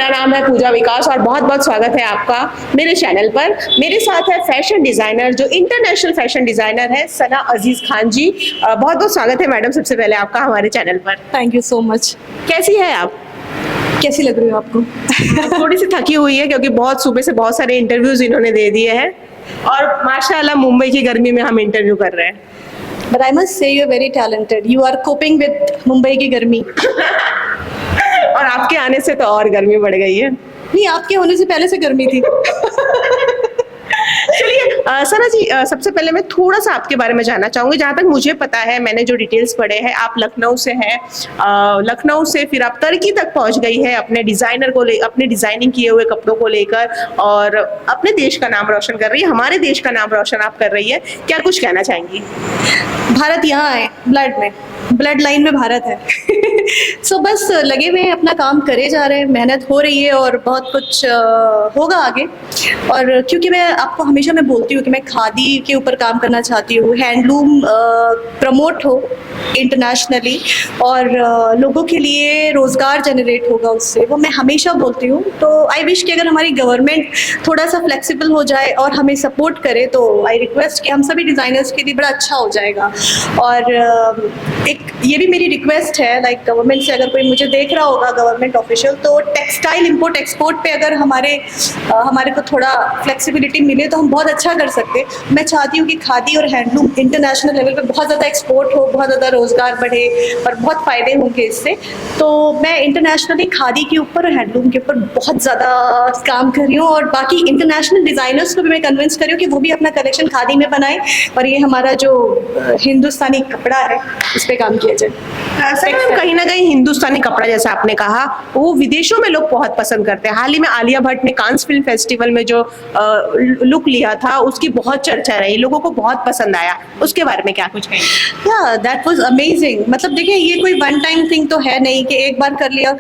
मेरा नाम है पूजा विकास और बहुत बहुत स्वागत है आपका मेरे चैनल पर। मेरे साथ है फैशन डिजाइनर, जो इंटरनेशनल फैशन डिजाइनर है, सना अजीज खान जी। बहुत बहुत स्वागत है मैडम, सबसे पहले आपका हमारे चैनल पर। Thank you so much. कैसी है आप? कैसी लग रही हो आपको? थोड़ी सी थकी हुई है क्योंकि बहुत सुबह से बहुत सारे इंटरव्यूज इन्होंने दे दिए हैं और माशाल्लाह मुंबई की गर्मी में हम इंटरव्यू कर रहे हैं। But I must say you are very talented, you are coping with Mumbai की गर्मी। और आपके आने से तो और गर्मी बढ़ गई है। नहीं, आपके होने से पहले से गर्मी थी। चलिए सना जी, सबसे पहले मैं थोड़ा सा आपके बारे में जानना चाहूंगी। जहाँ तक मुझे पता है, मैंने जो डिटेल्स पढ़े हैं, आप लखनऊ से हैं। लखनऊ से फिर आप तुर्की तक पहुंच गई है अपने डिजाइनर को अपने डिजाइनिंग किए हुए कपड़ों को लेकर, और अपने देश का नाम रोशन कर रही है, हमारे देश का नाम रोशन आप कर रही है। क्या कुछ कहना चाहेंगी? भारत यहाँ है, ब्लड में, ब्लड लाइन में भारत है। सो बस लगे हुए हैं, अपना काम करे जा रहे हैं, मेहनत हो रही है और बहुत कुछ होगा आगे। और क्योंकि मैं आपको हमेशा मैं बोलती हूँ कि मैं खादी के ऊपर काम करना चाहती हूँ, हैंडलूम प्रमोट हो इंटरनेशनली और लोगों के लिए रोज़गार जनरेट होगा उससे, वो मैं हमेशा बोलती हूँ। तो आई विश कि अगर हमारी गवर्नमेंट थोड़ा सा फ्लेक्सिबल हो जाए और हमें सपोर्ट करे, तो आई रिक्वेस्ट कि हम सभी डिज़ाइनर्स के लिए बड़ा अच्छा हो जाएगा। और एक ये भी मेरी रिक्वेस्ट है, लाइक गवर्नमेंट से, अगर कोई मुझे देख रहा होगा गवर्नमेंट ऑफिशियल, तो टेक्सटाइल इंपोर्ट एक्सपोर्ट पे अगर हमारे को थोड़ा फ्लेक्सिबिलिटी मिले तो हम बहुत अच्छा कर सकते। मैं चाहती हूँ कि खादी और हैंडलूम इंटरनेशनल लेवल पे बहुत ज़्यादा एक्सपोर्ट हो, बहुत ज़्यादा रोज़गार बढ़े और बहुत फ़ायदे होंगे इससे। तो मैं इंटरनेशनली खादी के ऊपर और हैंडलूम के ऊपर बहुत ज़्यादा काम कर रही हूँ, और बाकी इंटरनेशनल डिज़ाइनर्स को भी मैं कन्विंस कर रही हूँ कि वो भी अपना कलेक्शन खादी में बनाए और ये हमारा जो हिंदुस्तानी कपड़ा है इस पर काम किया जाए। सर, कहीं ना कहीं हिंदुस्तानी कपड़ा, जैसा आपने कहा, वो विदेशों में लोग बहुत पसंद करते हैं। हाल ही में आलिया भट्ट ने कांस फिल्म फेस्टिवल में जो लुक लिया था, उसकी बहुत चर्चा रही, लोगों को बहुत पसंद आया। उसके बारे में क्या कुछ कहेंगे? या दैट वाज अमेजिंग। मतलब देखिए, ये कोई वन टाइम थिंग तो है नहीं कि एक बार कर लिया और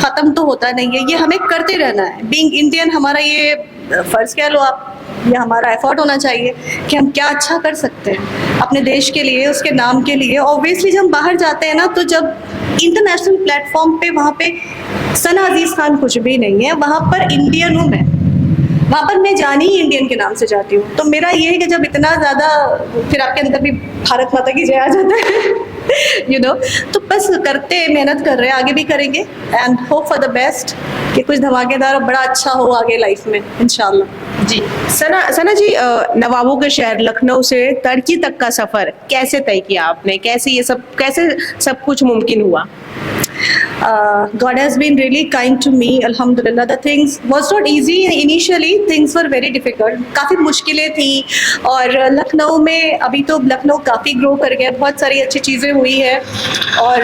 खत्म तो होता नहीं है, ये हमें करते रहना है। बीइंग इंडियन हमारा ये फर्ज कह लो आप, ये हमारा एफर्ट होना चाहिए कि हम क्या अच्छा कर सकते हैं अपने देश के लिए, उसके नाम के लिए। ऑब्वियसली जब हम बाहर जाते हैं ना, तो जब इंटरनेशनल प्लेटफॉर्म पे, वहाँ पे सना अजीज खान कुछ भी नहीं है, वहाँ पर इंडियन हूँ मैं, वहाँ पर मैं जानी ही इंडियन के नाम से जाती हूँ। तो मेरा ये है कि जब इतना ज़्यादा फिर आपके अंदर भी भारत माता की जय आ जाता है। यू नो, तो बस करते, मेहनत कर रहे हैं, आगे भी करेंगे and hope for the best कि कुछ धमाकेदार और बड़ा अच्छा हो आगे लाइफ में, इंशाल्लाह। जी सना जी, नवाबों के शहर लखनऊ से तुर्की तक का सफर कैसे तय किया आपने? कैसे सब कुछ मुमकिन हुआ? God has been really kind to me, alhamdulillah. The things was not easy initially, things were very difficult, काफ़ी मुश्किलें थी। और लखनऊ में अभी तो लखनऊ काफ़ी ग्रो कर गया, बहुत सारी अच्छी चीज़ें हुई है। और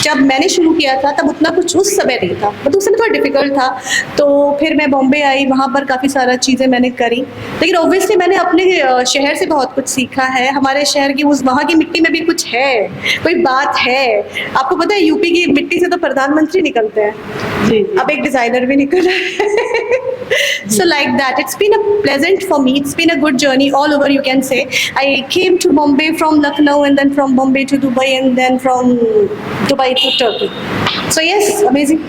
जब मैंने शुरू किया था तब उतना कुछ उस समय नहीं था, मतलब उस समय थोड़ा डिफ़िकल्ट था। तो फिर मैं बॉम्बे आई, वहाँ पर काफ़ी सारा चीज़ें मैंने करी, लेकिन ऑब्वियसली मैंने अपने शहर से बहुत कुछ सीखा है। हमारे शहर की वहाँ की मिट्टी में भी कुछ है, कोई बात है। आपको पता है, यूपी की मिट्टी से तो प्रधानमंत्री निकलते हैं जी, अब एक डिजाइनर भी निकल रहा है। So like that, it's been a pleasant for me, it's been a good journey all over, you can say. I came to Bombay from Lucknow and then from Bombay to Dubai and then from Dubai to Turkey. So yes, amazing.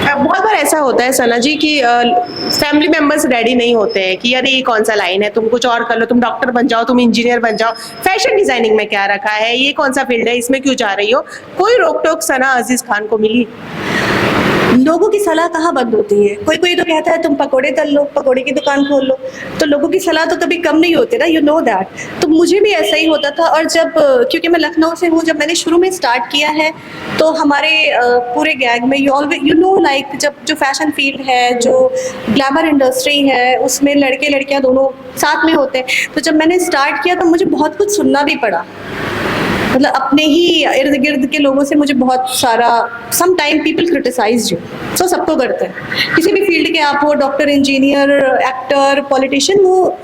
बहुत बार ऐसा होता है सना जी कि family members ready नहीं होते हैं कि यार ये कौन सा लाइन है, तुम कुछ और कर लो, तुम डॉक्टर बन जाओ, तुम इंजीनियर बन जाओ, फैशन डिजाइनिंग में क्या रखा है, ये कौन सा फील्ड है, इसमें क्यों जा रही हो? कोई रोक टोक सना अजीज खान को मिली? लोगों की सलाह कहाँ बंद होती है। कोई तो कहता है तुम पकोड़े तल लो, पकोड़े की दुकान खोल लो, तो लोगों की सलाह तो कभी कम नहीं होती ना, यू नो दैट। तो मुझे भी ऐसा ही होता था। और जब, क्योंकि मैं लखनऊ से हूँ, जब मैंने शुरू में स्टार्ट किया है, तो हमारे पूरे गैंग में यू नो लाइक, जब जो फैशन फील्ड है, जो ग्लैमर इंडस्ट्री है, उसमें लड़के लड़कियाँ दोनों साथ में होते हैं। तो जब मैंने स्टार्ट किया तो मुझे बहुत कुछ सुनना भी पड़ा, मतलब अपने ही इर्द गिर्द के लोगों से मुझे बहुत सारा, some time people criticize you, so सबको करते हैं, किसी भी फील्ड के आप हो, डॉक्टर, इंजीनियर, एक्टर, पॉलिटिशियन, वो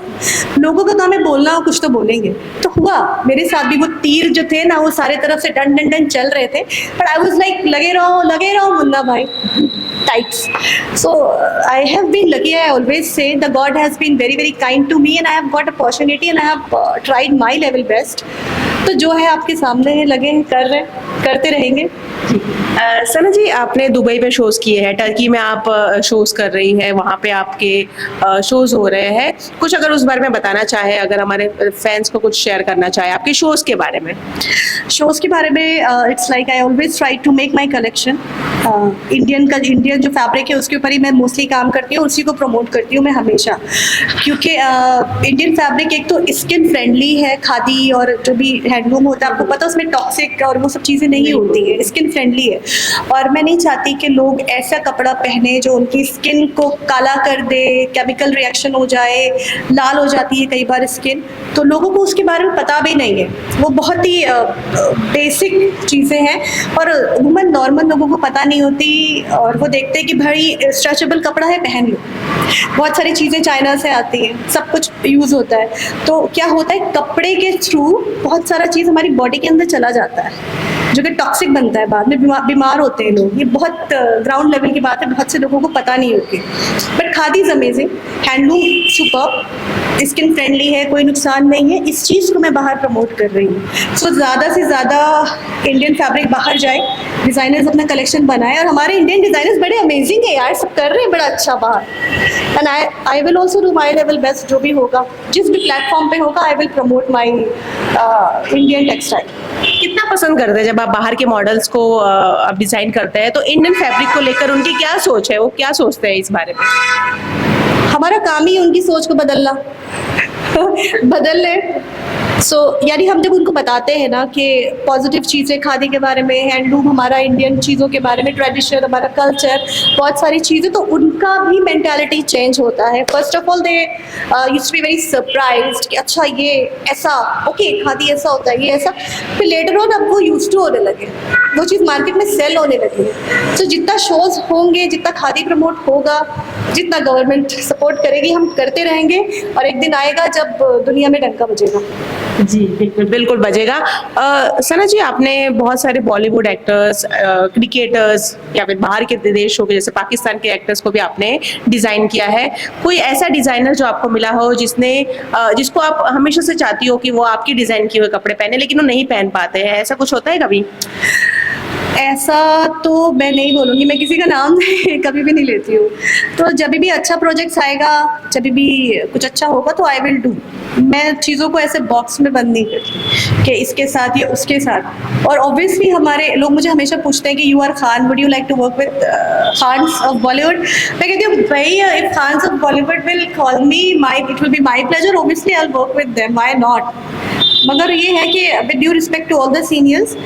लोगों का काम है बोलना, कुछ तो बोलेंगे। तो हुआ मेरे साथ भी, वो तीर जो थे ना, वो सारे तरफ से डन डन डन चल रहे थे, बट आई वाज लाइक लगे रहो मुन्ना भाई, tights. So I have been lucky. I always say the God has been very very kind to me, and I have got opportunity, and I have tried my level best. तो जो है आपके सामने है, लगे हैं, कर रहे हैं, करते रहेंगे। सना जी, आपने दुबई में शोज किए हैं, टर्की में आप शोज कर रही हैं, वहाँ पे आपके शोज हो रहे हैं, कुछ अगर उस बारे में बताना चाहे, अगर हमारे फैंस को कुछ शेयर करना चाहे आपके शोज के बारे में। शोज़ के बारे में it's like I always try to make my collection Indian जो फैब्रिक है उसके ऊपर ही मैं मोस्टली काम करती हूँ, उसी को प्रमोट करती हूँ मैं हमेशा, क्योंकि इंडियन फैब्रिक एक तो स्किन फ्रेंडली है, खादी और जो भी हैंडलूम होता है आपको पता है उसमें टॉक्सिक और वो सब चीज़ें नहीं होती है, स्किन फ्रेंडली है। और मैं नहीं चाहती कि लोग ऐसा कपड़ा पहने जो उनकी स्किन को काला कर दे, केमिकल रिएक्शन हो जाए, लाल हो जाती है कई बार स्किन, तो लोगों को उसके बारे में पता भी नहीं है। वो बहुत ही बेसिक चीज़ें हैं और वुमन नॉर्मल लोगों को पता नहीं होती और वो देखते हैं कि भाई स्ट्रेचेबल कपड़ा है पहन लो, बहुत सारी चीज़ें चाइना से आती हैं, सब कुछ यूज़ होता है, तो क्या होता है कपड़े के थ्रू बहुत सारा चीज़ हमारी बॉडी के अंदर चला जाता है जो कि टॉक्सिक बनता है, बाद में बीमार होते हैं लोग। ये बहुत ग्राउंड लेवल की बात है, बहुत से लोगों को पता नहीं होती। But khadi is amazing, handloom super, skin friendly है, कोई नुकसान नहीं है, इस चीज़ को मैं बाहर प्रमोट कर रही हूँ। सो ज़्यादा से ज़्यादा इंडियन फैब्रिक बाहर जाए, डिज़ाइनर्स अपना कलेक्शन बनाए और हमारे इंडियन डिज़ाइनर्स बड़े अमेजिंग है यार, सब कर रहे हैं बड़ा अच्छा बाहर। And I will also do my level best, जो भी होगा जिस भी प्लेटफॉर्म पे होगा I will promote my Indian textile. कितना पसंद करते हैं जब आप बाहर के मॉडल्स को आप डिजाइन करते हैं, तो इंडियन फैब्रिक को लेकर उनकी क्या सोच है, वो क्या सोचते हैं इस बारे में? हमारा काम ही उनकी सोच को बदलना बदल ले। सो यानी हम जब उनको बताते हैं ना कि पॉजिटिव चीज़ें खादी के बारे में, हैंडलूम हमारा इंडियन चीज़ों के बारे में, ट्रेडिशन हमारा कल्चर, बहुत सारी चीज़ें, तो उनका भी मेंटालिटी चेंज होता है। First of all they used to be very surprised कि अच्छा ये ऐसा, ओके खादी ऐसा होता है, ये ऐसा। फिर लेटर ऑन अब वो यूज टू होने लगे, वो चीज़ मार्केट में सेल होने लगी। तो जितना शोज होंगे, जितना खादी प्रमोट होगा, जितना गवर्नमेंट सपोर्ट करेगी, हम करते रहेंगे और एक दिन आएगा जब दुनिया में डंका बजेगा। जी बिल्कुल बिल्कुल बजेगा। सना जी, आपने बहुत सारे बॉलीवुड एक्टर्स, क्रिकेटर्स या फिर बाहर के देशों के जैसे पाकिस्तान के एक्टर्स को भी आपने डिज़ाइन किया है। कोई ऐसा डिज़ाइनर जो आपको मिला हो जिसको आप हमेशा से चाहती हो कि वो आपकी डिज़ाइन किए हुए कपड़े पहने, लेकिन वो नहीं पहन पाते हैं, ऐसा कुछ होता है कभी? ऐसा तो मैं नहीं बोलूँगी, मैं किसी का नाम कभी भी नहीं लेती हूँ। तो जब भी अच्छा प्रोजेक्ट्स आएगा, जब भी कुछ अच्छा होगा तो आई विल डू। मैं चीज़ों को ऐसे बॉक्स में बंद नहीं करती कि इसके साथ या उसके साथ। और ऑब्वियसली हमारे लोग मुझे हमेशा पूछते हैं कि you are Khan, would you like to work with Khans of Bollywood? मैं कहती हूँ भाई, if Khans of Bollywood will call me, it will be my pleasure, obviously I will work with them, why not. मगर ये है कि with due respect to all the seniors,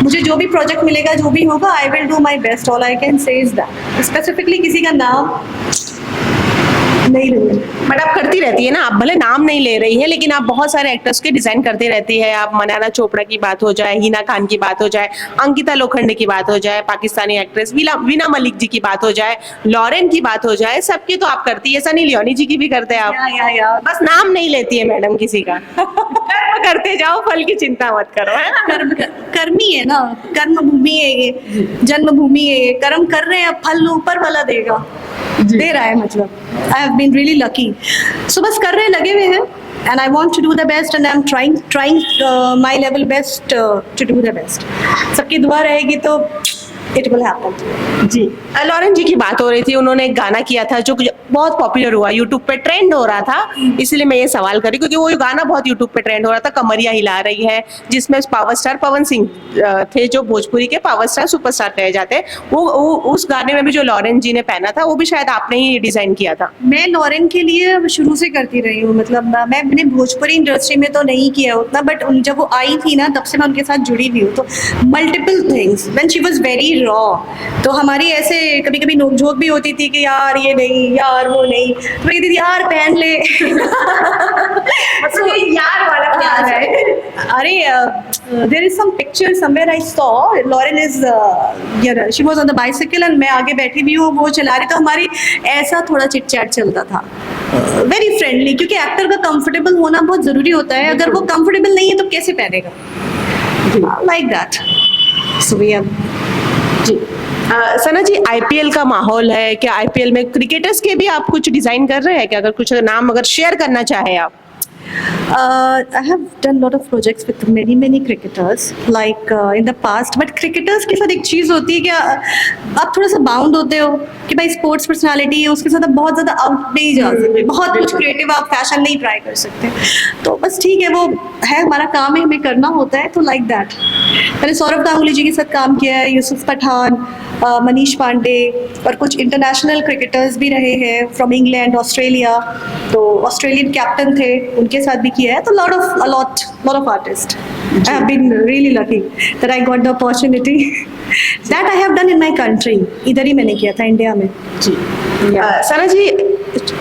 मुझे जो भी प्रोजेक्ट मिलेगा, जो भी होगा, I will do my best. All I can say is that. Specifically किसी का नाम नहीं लूंगी। बट आप करती रहती है ना, आप भले नाम नहीं ले रही है, लेकिन आप बहुत सारे एक्टर्स के डिजाइन करती रहती है। आप मनाना चोपड़ा की बात हो जाए, हिना खान की बात हो जाए, अंकिता लोखंडे की बात हो जाए, पाकिस्तानी एक्ट्रेस वीना मलिक जी की बात हो जाए, लॉरेन की बात हो जाए, सबकी तो आप करती है। सनी लियोनी जी की भी करते हैं आप। या। बस नाम नहीं लेती है मैडम किसी का। कर्म करते जाओ, फल की चिंता मत करो, है ना? कर्मी है ना, कर्म भूमि है ये, जन्मभूमि है ये, कर्म कर रहे हैं, अब फल ऊपर वाला देगा, दे रहा है। मतलब I have been really lucky. So बस कर रहे, लगे हुए हैं, and I want to do the best and I'm trying my level best to do the best. सबकी दुआ रहेगी तो it will happen. जी, लॉरेन जी की बात हो रही थी, उन्होंने एक गाना किया था जो बहुत पॉपुलर हुआ, यूट्यूब पे ट्रेंड हो रहा था, इसलिए मैं ये सवाल करी क्योंकि वो गाना बहुत यूट्यूब पे ट्रेंड हो रहा था, कमरिया हिला रही है, जिसमें पावर स्टार पवन सिंह थे, जो भोजपुरी के पावर स्टार सुपरस्टार कहे जाते हैं। वो उस गाने में भी जो लॉरेन जी ने पहना था, वो भी शायद आपने ही डिजाइन किया था। मैं लॉरेन के लिए शुरू से करती रही हूँ, मतलब मैंने भोजपुरी इंडस्ट्री में तो नहीं किया उतना, बट जब वो आई थी ना, तब से मैं उनके साथ जुड़ी हुई हूँ। तो multiple things when she was very raw, तो हमारी ऐसे कभी कभी नोकझोंक भी होती थी कि यार ये नहीं, यार वो नहीं, तो मैं कहती थी यार पहन ले। मतलब ये यार वाला प्यार है। अरे there is some picture somewhere I saw Lauren is she was on the bicycle and मैं आगे बैठी हुई हूँ, वो चला रही, तो हमारी ऐसा थोड़ा चिट चैट चलता था, वेरी फ्रेंडली, क्योंकि एक्टर का कंफर्टेबल होना बहुत जरूरी होता है। अगर वो कंफर्टेबल नहीं है तो कैसे पहनेगा, like that. So we are जी। सना जी, आईपीएल का माहौल है, क्या आईपीएल में क्रिकेटर्स के भी आप कुछ डिजाइन कर रहे हैं क्या? अगर कुछ नाम अगर शेयर करना चाहे आप। I have done lot of projects with many cricketers like in the past, but cricketers के साथ एक चीज़ होती है कि आप थोड़ा सा बाउंड होते हो कि भाई स्पोर्ट्स पर्सनालिटी है, उसके साथ आप बहुत ज़्यादा आउट नहीं जा सकते, बहुत कुछ क्रिएटिव आप फैशन नहीं ट्राई कर सकते। तो बस ठीक है, वो है हमारा काम है, हमें करना होता है, तो लाइक दैट। मैंने सौरभ गांगुली जी के साथ काम किया है, यूसुफ पठान, मनीष पांडे और कुछ इंटरनेशनल क्रिकेटर्स भी रहे हैं फ्रॉम इंग्लैंड, ऑस्ट्रेलिया, तो ऑस्ट्रेलियन कैप्टन थे, उनके साथ भी किया है। तो lot of artists. I have been really lucky that I got the opportunity. That I have done in my country. इधर ही मैंने किया था इंडिया में। जी सना जी,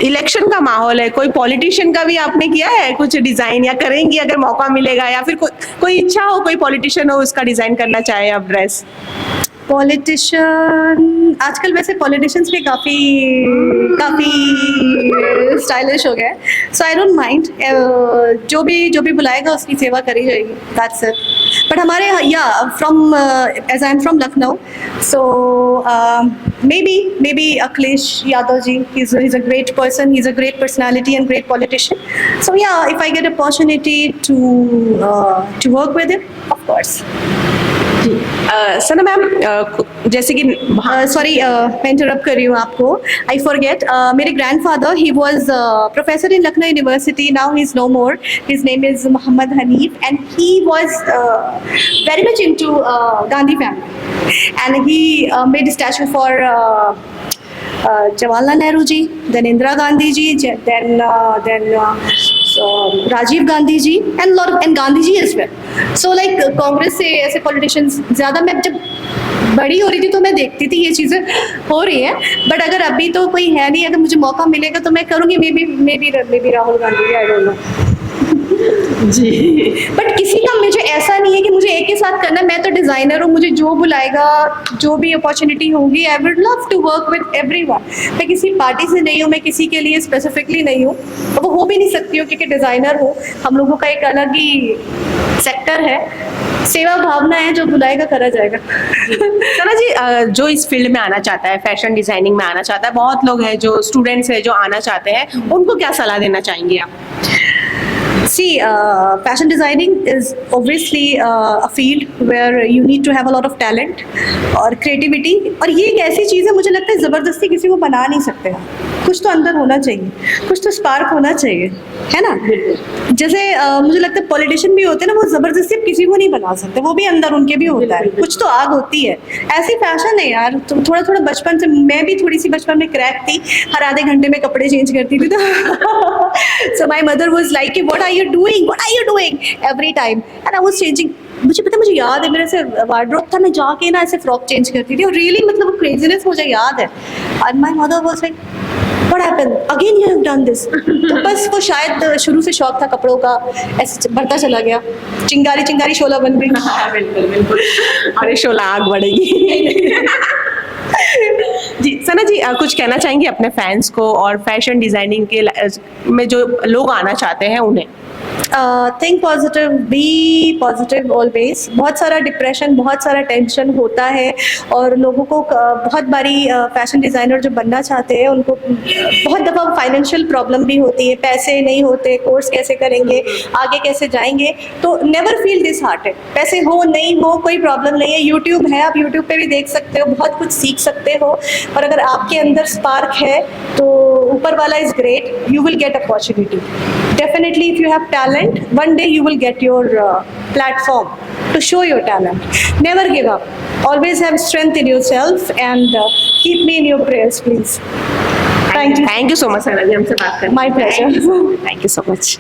इलेक्शन का माहौल है, कोई पॉलिटिशियन का भी आपने किया है कुछ डिजाइन, या करेंगी अगर मौका मिलेगा, या फिर कोई इच्छा हो, कोई पॉलिटिशियन हो उसका डिजाइन करना चाहे आप ड्रेस? पॉलिटिशियन आजकल वैसे पॉलिटिशियंस भी काफ़ी स्टाइलिश हो गए, सो आई डोंट माइंड, जो भी बुलाएगा उसकी सेवा करी जाएगी, दैट्स इट। बट हमारे from as I am from Lucknow, so maybe Akhilesh Yadav ji, he's a great person, he's a great personality and great politician, so yeah, if I get opportunity to work with him, of course. Sana ma'am, जैसे कि sorry मैं interrupt कर रही हूँ आपको, I forget, मेरे grandfather he was professor in Lucknow university, now he is no more, his name is Mohammad Hanif, and he was very much into Gandhi family, and he made statue for Jawaharlal Nehru ji, then Indira Gandhi ji, then Rajiv Gandhi ji, and Gandhi ji as well. So like Congress से ऐसे politicians ज़्यादा, मैं जब बड़ी हो रही थी तो मैं देखती थी ये चीज़ें हो रही हैं, बट अगर अभी तो कोई है नहीं, अगर मुझे मौका मिलेगा तो मैं करूँगी, maybe Rahul Gandhi, I don't know जी। बट किसी का मुझे ऐसा नहीं है कि मुझे एक ही साथ करना, मैं तो डिज़ाइनर हूँ, मुझे जो बुलाएगा, जो भी अपॉर्चुनिटी होगी, I would love to work with everyone. मैं किसी पार्टी से नहीं हूँ, मैं किसी के लिए स्पेसिफिकली नहीं हूँ, और वो हो भी नहीं सकती हूँ क्योंकि डिज़ाइनर हूँ, हम लोगों का एक अलग ही सेक्टर है, सेवा भावना है, जो बुलाएगा करा जाएगा। सना जी, जो इस फील्ड में आना चाहता है, फैशन डिजाइनिंग में आना चाहता है, बहुत लोग हैं जो स्टूडेंट्स हैं जो आना चाहते हैं, उनको क्या सलाह देना चाहेंगे आप? See, fashion designing is obviously a field where you need to have a lot of talent और creativity, और ये एक ऐसी चीज़ है, मुझे लगता है ज़बरदस्ती किसी को बना नहीं सकते हैं, कुछ तो अंदर होना चाहिए, कुछ तो स्पार्क होना चाहिए, है ना? जैसे मुझे लगता है पॉलिटिशियन भी होते हैं ना, वो ज़बरदस्ती किसी को नहीं बना सकते, वो भी अंदर उनके भी होता है, कुछ तो आग होती है। ऐसी फैशन है यार, तो थोड़ा बचपन से, मैं भी थोड़ी सी बचपन में क्रैक थी, हर आधे घंटे में कपड़े चेंज करती थी, तो so my mother was like, what are you doing every time, and I was changing। मुझे याद है, मेरे से वार्डरोब था, मैं जाके ना ऐसे फ्रॉक चेंज करती थी, और रियली मतलब वो क्रेजीनेस मुझे याद है, and my mother was like, what happened again, you have done this। तो बस वो शायद शुरू से शौक था कपड़ों का, ऐसे बढ़ता चला गया, चिंगारी शोला बन गई। बिल्कुल, अरे शोला आग बढ़ेगी। जी सना जी, कुछ कहना चाहेंगे अपने फैंस को और फैशन डिजाइनिंग के में जो लोग आना चाहते हैं उन्हें? Think positive, be positive always. बहुत सारा डिप्रेशन, बहुत सारा टेंशन होता है, और लोगों को बहुत बारी फैशन डिज़ाइनर जो बनना चाहते हैं उनको बहुत दफ़ा फाइनेंशियल प्रॉब्लम भी होती है, पैसे नहीं होते, कोर्स कैसे करेंगे, आगे कैसे जाएंगे, तो नेवर फील दिस हार्टेड। पैसे हो नहीं हो कोई प्रॉब्लम नहीं है, यूट्यूब है, आप यूट्यूब पे भी देख सकते हो, बहुत कुछ सीख सकते हो, और अगर आपके अंदर स्पार्क है तो ऊपर वाला is great, you will get opportunity definitely। if you have talent, one day you will get your platform to show your talent। never give up, always have strength in yourself, and keep me in your prayers please। Thank you so much सना जी, हमसे बात करने। My pleasure। Thank you so much।